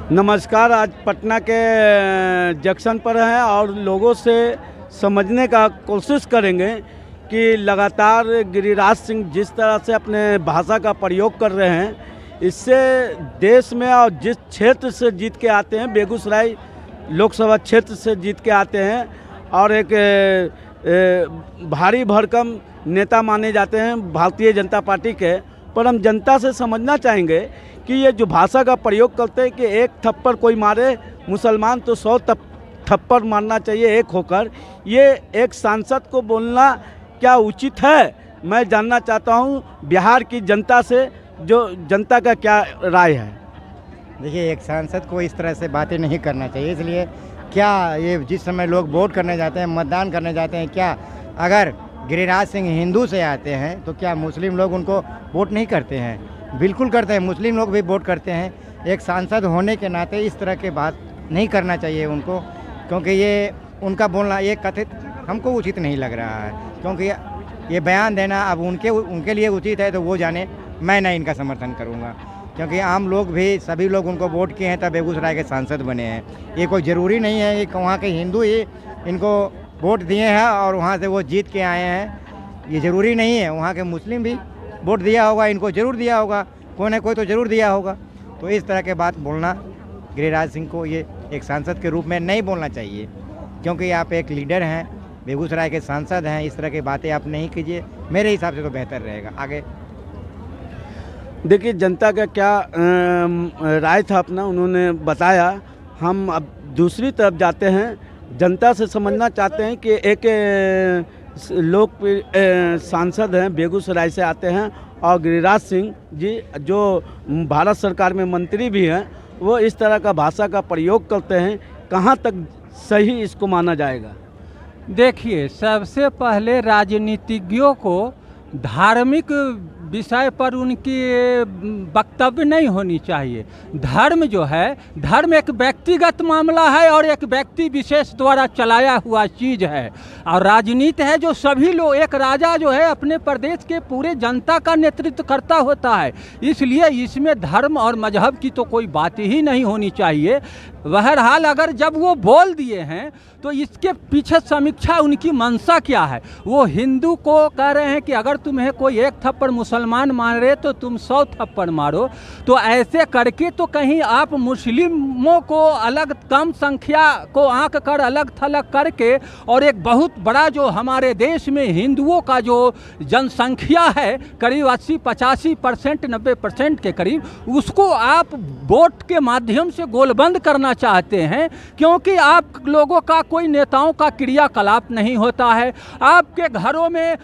नमस्कार। आज पटना के जंक्शन पर हैं और लोगों से समझने का कोशिश करेंगे कि लगातार गिरिराज सिंह जिस तरह से अपने भाषा का प्रयोग कर रहे हैं, इससे देश में और जिस क्षेत्र से जीत के आते हैं, बेगूसराय लोकसभा क्षेत्र से जीत के आते हैं और एक भारी भरकम नेता माने जाते हैं भारतीय जनता पार्टी के। पर हम जनता से समझना चाहेंगे कि ये जो भाषा का प्रयोग करते हैं कि एक थप्पड़ कोई मारे मुसलमान तो 100 थप्पड़ मारना चाहिए एक होकर, ये एक सांसद को बोलना क्या उचित है? मैं जानना चाहता हूँ बिहार की जनता से, जो जनता का क्या राय है। देखिए, एक सांसद को इस तरह से बातें नहीं करना चाहिए। इसलिए क्या ये जिस समय लोग वोट करने जाते हैं, मतदान करने जाते हैं, क्या अगर गिरिराज सिंह हिंदू से आते हैं तो क्या मुस्लिम लोग उनको वोट नहीं करते हैं? बिल्कुल करते हैं, मुस्लिम लोग भी वोट करते हैं। एक सांसद होने के नाते इस तरह की बात नहीं करना चाहिए उनको, क्योंकि ये उनका बोलना ये कथित हमको उचित नहीं लग रहा है। क्योंकि ये बयान देना अब उनके लिए उचित है तो वो जाने, मैं ना इनका समर्थन करूँगा। क्योंकि आम लोग भी, सभी लोग उनको वोट किए हैं तब बेगूसराय के सांसद बने हैं। ये कोई ज़रूरी नहीं है कि वहाँ के हिंदू ही इनको वोट दिए हैं और वहाँ से वो जीत के आए हैं, ये ज़रूरी नहीं है। वहाँ के मुस्लिम भी वोट दिया होगा, इनको ज़रूर दिया होगा, कोई ना कोई तो ज़रूर दिया होगा। तो इस तरह के बात बोलना गिरिराज सिंह को ये एक सांसद के रूप में नहीं बोलना चाहिए, क्योंकि आप एक लीडर हैं, बेगूसराय के सांसद हैं। इस तरह की बातें आप नहीं कीजिए, मेरे हिसाब से तो बेहतर रहेगा। आगे देखिए, जनता का क्या राय था अपना उन्होंने बताया। हम अब दूसरी तरफ जाते हैं, जनता से समझना चाहते हैं कि एक लोग सांसद हैं, बेगूसराय से आते हैं और गिरिराज सिंह जी जो भारत सरकार में मंत्री भी हैं, वो इस तरह का भाषा का प्रयोग करते हैं। कहाँ तक सही इसको माना जाएगा? देखिए, सबसे पहले राजनीतिज्ञों को धार्मिक विषय पर उनकी वक्तव्य नहीं होनी चाहिए। धर्म जो है, धर्म एक व्यक्तिगत मामला है और एक व्यक्ति विशेष द्वारा चलाया हुआ चीज़ है। और राजनीति है जो सभी लोग, एक राजा जो है अपने प्रदेश के पूरे जनता का नेतृत्व करता होता है, इसलिए इसमें धर्म और मजहब की तो कोई बात ही नहीं होनी चाहिए। बहरहाल अगर जब वो बोल दिए हैं तो इसके पीछे समीक्षा उनकी मंशा क्या है। वो हिंदू को कह रहे हैं कि अगर तुम्हें कोई एक थप्पड़ मुसलमान मारे तो तुम 100 थप्पड़ मारो। तो ऐसे करके तो कहीं आप मुस्लिमों को अलग, कम संख्या को आंक कर अलग थलग करके, और एक बहुत बड़ा जो हमारे देश में हिंदुओं का जो जनसंख्या है करीब 80-85%, 90% के करीब, उसको आप वोट के माध्यम से गोलबंद करना चाहते हैं। क्योंकि आप लोगों का, कोई नेताओं का क्रियाकलाप नहीं होता है। आपके घरों में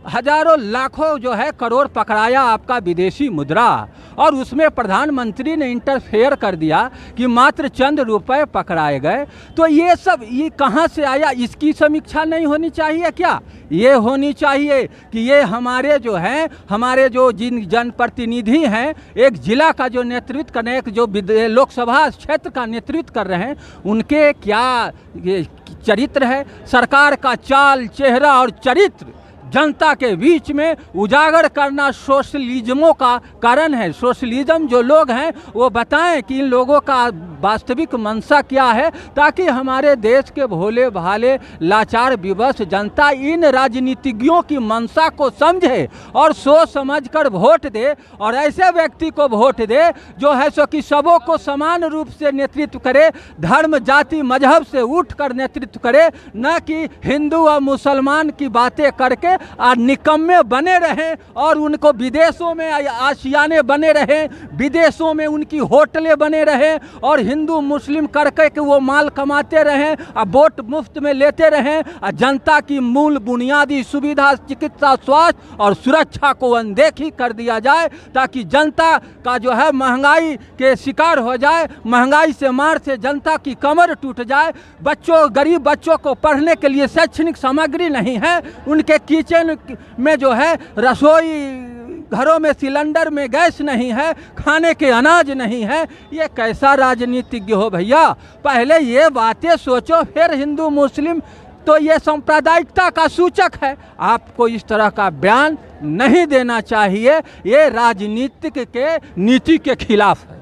हजारों लाखों जो है करोड़ पकड़ाया आपका विदेशी मुद्रा, और उसमें प्रधानमंत्री ने इंटरफेयर कर दिया कि मात्र चंद रुपए पकड़ाए गए। तो ये सब ये कहाँ से आया? इसकी समीक्षा नहीं होनी चाहिए क्या? ये होनी चाहिए कि ये हमारे जो हैं, हमारे जो जिन जनप्रतिनिधि हैं, एक जिला का जो नेतृत्व करने, एक जो लोकसभा क्षेत्र का नेतृत्व कर रहे हैं, उनके क्या ये चरित्र है। सरकार का चाल, चेहरा और चरित्र जनता के बीच में उजागर करना सोशलिज्मों का कारण है। सोशलिज्म जो लोग हैं वो बताएं कि इन लोगों का वास्तविक मंशा क्या है, ताकि हमारे देश के भोले भाले लाचार विवश जनता इन राजनीतिज्ञों की मंशा को समझे और सोच समझकर वोट दे, और ऐसे व्यक्ति को वोट दे जो है सो कि सबों को समान रूप से नेतृत्व करे, धर्म जाति मजहब से उठकर नेतृत्व करे, न कि हिंदू और मुसलमान की बातें करके निकम्मे बने रहें और उनको विदेशों में आशियाने बने रहें, विदेशों में उनकी होटलें बने रहें और हिंदू मुस्लिम करके के वो माल कमाते रहें, वोट मुफ्त में लेते रहें, जनता की मूल बुनियादी सुविधा, चिकित्सा, स्वास्थ्य और सुरक्षा को अनदेखी कर दिया जाए, ताकि जनता का जो है महंगाई के शिकार हो जाए, महंगाई से मार से जनता की कमर टूट जाए। बच्चों, गरीब बच्चों को पढ़ने के लिए शैक्षणिक सामग्री नहीं है, उनके किचन में जो है रसोई घरों में सिलेंडर में गैस नहीं है, खाने के अनाज नहीं है। ये कैसा राजनीतिज्ञ हो भैया? पहले ये बातें सोचो, फिर हिंदू मुस्लिम तो ये सांप्रदायिकता का सूचक है। आपको इस तरह का बयान नहीं देना चाहिए, ये राजनीतिक के नीति के खिलाफ है।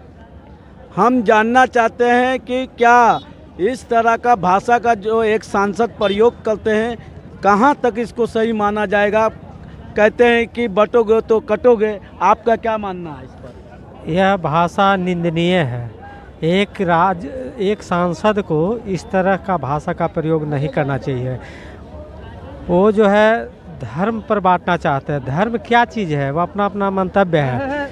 हम जानना चाहते हैं कि क्या इस तरह का भाषा का जो एक सांसद प्रयोग करते हैं, कहाँ तक इसको सही माना जाएगा। कहते हैं कि बटोगे तो कटोगे, आपका क्या मानना है इस पर? यह भाषा निंदनीय है। एक सांसद को इस तरह का भाषा का प्रयोग नहीं करना चाहिए। वो जो है धर्म पर बांटना चाहते हैं। धर्म क्या चीज़ है, वो अपना अपना मंतव्य है,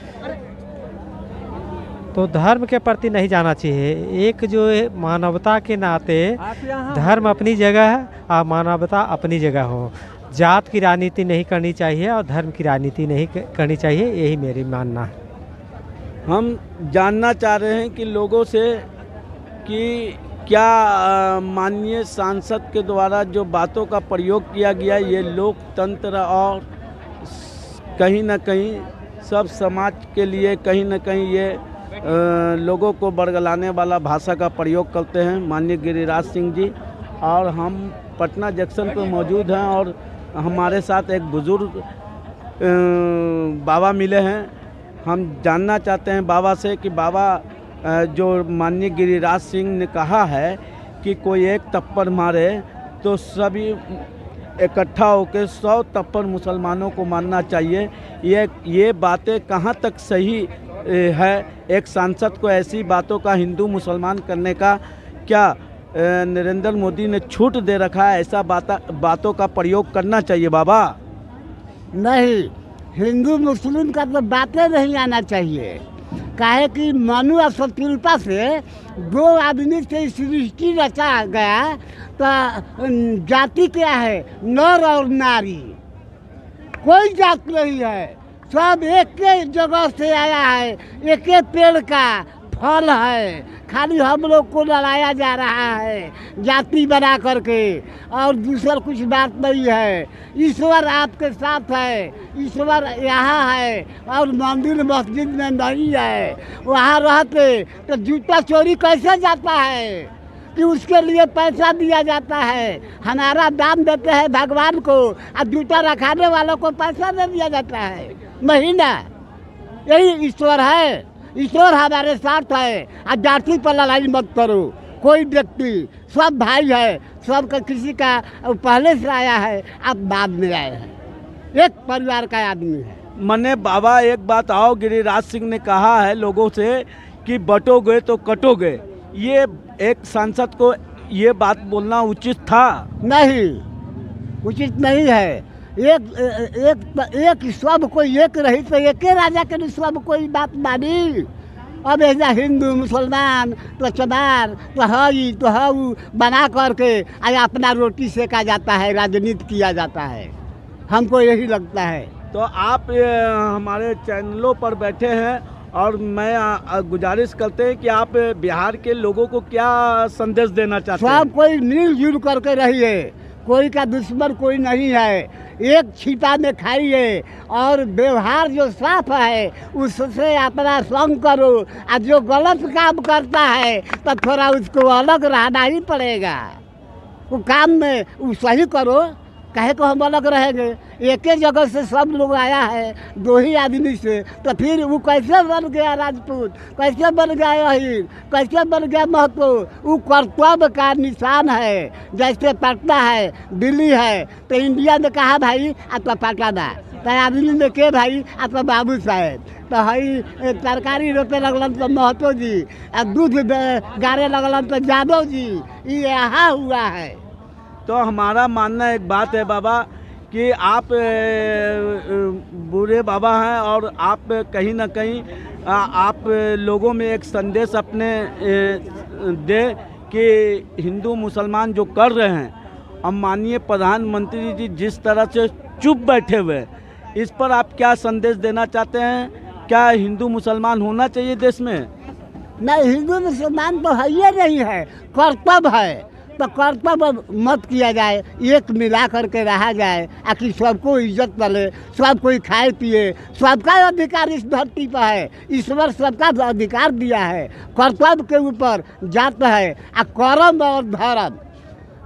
तो धर्म के प्रति नहीं जाना चाहिए। एक जो है मानवता के नाते धर्म अपनी जगह है और मानवता अपनी जगह हो। जात की राजनीति नहीं करनी चाहिए और धर्म की राजनीति नहीं करनी चाहिए, यही मेरी मानना है। हम जानना चाह रहे हैं कि लोगों से कि क्या माननीय सांसद के द्वारा जो बातों का प्रयोग किया गया, ये लोकतंत्र और कहीं ना कहीं सब समाज के लिए कहीं ना कहीं ये लोगों को बरगलाने वाला भाषा का प्रयोग करते हैं माननीय गिरिराज सिंह जी। और हम पटना जंक्शन पर मौजूद हैं और हमारे साथ एक बुज़ुर्ग बाबा मिले हैं। हम जानना चाहते हैं बाबा से कि बाबा, जो माननीय गिरिराज सिंह ने कहा है कि कोई एक थप्पड़ मारे तो सभी इकट्ठा होकर 100 थप्पड़ मुसलमानों को मारना चाहिए, ये बातें कहाँ तक सही है? एक सांसद को ऐसी बातों का हिंदू मुसलमान करने का क्या नरेंद्र मोदी ने छूट दे रखा है? ऐसा बातों का प्रयोग करना चाहिए बाबा? नहीं, हिंदू मुस्लिम का तो बातें नहीं आना चाहिए। काहे कि मनु और शत्रुता से दो आदमी से सृष्टि रचा गया, तो जाति क्या है? नर और नारी, कोई जात नहीं है। सब एक के जगह से आया है, एक के पेड़ का फल है। खाली हम लोग को लड़ाया जा रहा है जाति बना करके, और दूसरा कुछ बात नहीं है। ईश्वर आपके साथ है, ईश्वर यहाँ है और मंदिर मस्जिद में नहीं है। वहाँ रहते तो जूता चोरी कैसे जाता है कि उसके लिए पैसा दिया जाता है। हमारा दान देते हैं भगवान को और जूता रखाने वालों को पैसा दे दिया जाता है महीना। यही ईश्वर है, ईश्वर हमारे साथ है। और जाति पर लड़ाई मत करो। कोई व्यक्ति, सब भाई है, सबका किसी का पहले से आया है, आप बाद में आए हैं, एक परिवार का आदमी है। मने बाबा एक बात आओ, गिरिराज सिंह ने कहा है लोगों से कि बटोगे तो कटोगे, ये एक सांसद को ये बात बोलना उचित था? नहीं, उचित नहीं है। एक सब कोई एक रही तो एक राजा के सब कोई बात मानी। अब ऐसा हिंदू मुसलमान तो चमार तो हई तो हऊ बना करके अपना रोटी सेका जाता है, राजनीति किया जाता है। हमको यही लगता है। तो आप हमारे चैनलों पर बैठे हैं और मैं गुजारिश करते हैं कि आप बिहार के लोगों को क्या संदेश देना चाहते हैं? सब कोई मिलजुल करके रहिए, कोई का दुश्मन कोई नहीं है। एक छिपा में खाइए और व्यवहार जो साफ है उससे अपना संग करो। और जो गलत काम करता है तो थोड़ा उसको अलग रहना ही पड़ेगा। वो काम में वो सही करो, काहे को हम अलग रहेंगे? एक ही जगह से सब लोग आया है, दो ही आदमी से, तो फिर वो कैसे बन गया राजपूत, कैसे बन गया अहीर, कैसे बन गया महतो? वो कर्तव्य का निशान है। जैसे पटना है, दिल्ली है, तो इंडिया में कहा भाई आपका पटना, तो आदमी में के भाई आपका बाबू साहेब, तो हई तरकारी रोपे लगलन तो महतो जी, और दूध गाड़े लगलन तो यादव जी। ये यहाँ हुआ है। तो हमारा मानना एक बात है बाबा कि आप बूढ़े बाबा हैं और आप कहीं ना कहीं आप लोगों में एक संदेश अपने दे कि हिंदू मुसलमान जो कर रहे हैं, अब माननीय प्रधानमंत्री जी जिस तरह से चुप बैठे हुए, इस पर आप क्या संदेश देना चाहते हैं? क्या हिंदू मुसलमान होना चाहिए देश में? नहीं, हिंदू मुसलमान तो है ही नहीं है, कर्तव्य है। तो कर्तव्य मत किया जाए, एक मिला करके रहा जाए, आखिर सबको इज्जत मिले, सब कोई खाए पिए। सबका अधिकार इस धरती पर है, ईश्वर सबका अधिकार दिया है। कर्तव्य के ऊपर जात है। कर्म और धर्म,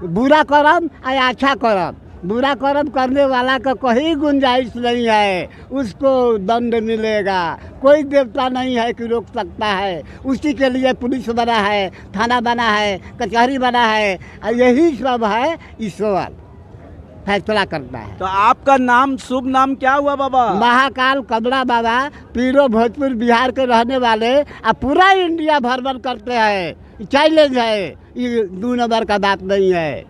बुरा कर्म या अच्छा कर्म, बुरा कर्म करने वाला का कहीं गुंजाइश नहीं है, उसको दंड मिलेगा। कोई देवता नहीं है कि रोक सकता है, उसी के लिए पुलिस बना है, थाना बना है, कचहरी बना है, और यही सब है, ईश्वर फैसला करता है। तो आपका नाम, शुभ नाम क्या हुआ बाबा? महाकाल कमला बाबा, पीरो भोजपुर बिहार के रहने वाले, अब पूरा इंडिया भ्रमण करते हैं। चैलेंज है, ये 2 नंबर का बात नहीं है।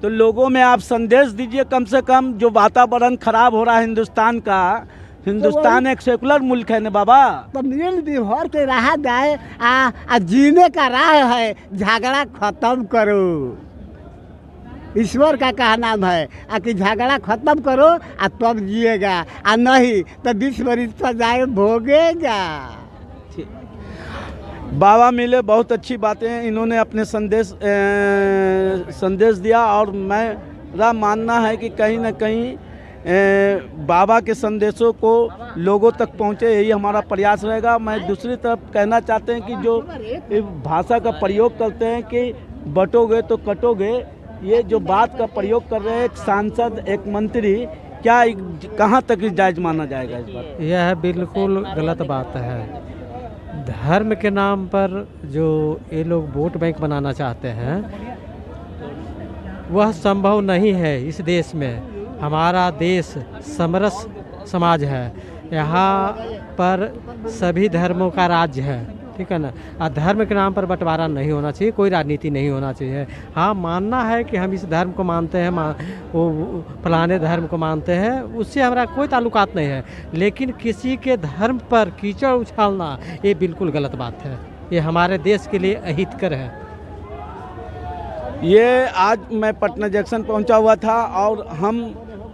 तो लोगों में आप संदेश दीजिए कम से कम, जो वातावरण खराब हो रहा है हिंदुस्तान का। हिंदुस्तान एक सेकुलर मुल्क है ना बाबा। तो मिल बिहार के रहा जाए, जीने का राह है, झगड़ा खत्म करो। ईश्वर का कहा नाम है कि झगड़ा खत्म करो तब जिएगा, नहीं तो 20 वर्ष सजाए भोगेगा। बाबा मिले, बहुत अच्छी बातें इन्होंने अपने संदेश दिया, और मेरा मानना है कि कहीं ना कहीं बाबा के संदेशों को लोगों तक पहुँचे, यही हमारा प्रयास रहेगा। मैं दूसरी तरफ कहना चाहते हैं कि जो भाषा का प्रयोग करते हैं कि बटोगे तो कटोगे, ये जो बात का प्रयोग कर रहे हैं एक सांसद, एक मंत्री, क्या कहाँ तक जायज माना जाएगा इस बात? यह बिल्कुल गलत बात है। धर्म के नाम पर जो ये लोग वोट बैंक बनाना चाहते हैं, वह संभव नहीं है इस देश में। हमारा देश समरस समाज है, यहाँ पर सभी धर्मों का राज्य है, ठीक है ना। धर्म के नाम पर बंटवारा नहीं होना चाहिए, कोई राजनीति नहीं होना चाहिए। हाँ, मानना है कि हम इस धर्म को मानते हैं, वो फलाने धर्म को मानते हैं, उससे हमारा कोई ताल्लुकात नहीं है, लेकिन किसी के धर्म पर कीचड़ उछालना ये बिल्कुल गलत बात है। ये हमारे देश के लिए अहितकर है। ये आज मैं पटना जंक्शन पहुंचा हुआ था और हम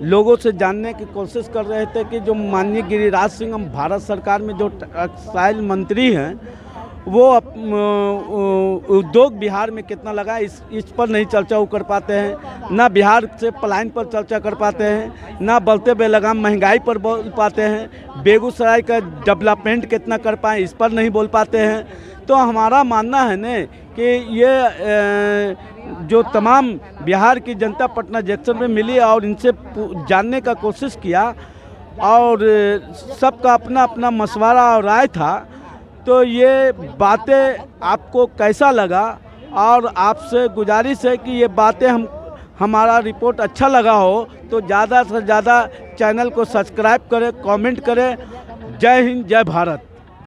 लोगों से जानने की कोशिश कर रहे थे कि जो माननीय गिरिराज सिंह, हम भारत सरकार में जो टेक्सटाइल मंत्री हैं, वो उद्योग बिहार में कितना लगा इस पर नहीं चर्चा कर पाते हैं, ना बिहार से पलायन पर चर्चा कर पाते हैं, ना बढ़ते बेलगाम महंगाई पर बोल पाते हैं, बेगूसराय का डेवलपमेंट कितना कर पाए इस पर नहीं बोल पाते हैं। तो हमारा मानना है न कि ये जो तमाम बिहार की जनता पटना जंक्शन में मिली और इनसे जानने का कोशिश किया, और सबका अपना अपना मशवरा और राय था। तो ये बातें आपको कैसा लगा, और आपसे गुजारिश है कि ये बातें हमारा रिपोर्ट अच्छा लगा हो तो ज़्यादा से ज़्यादा चैनल को सब्सक्राइब करें, कमेंट करें। जय हिंद, जय भारत।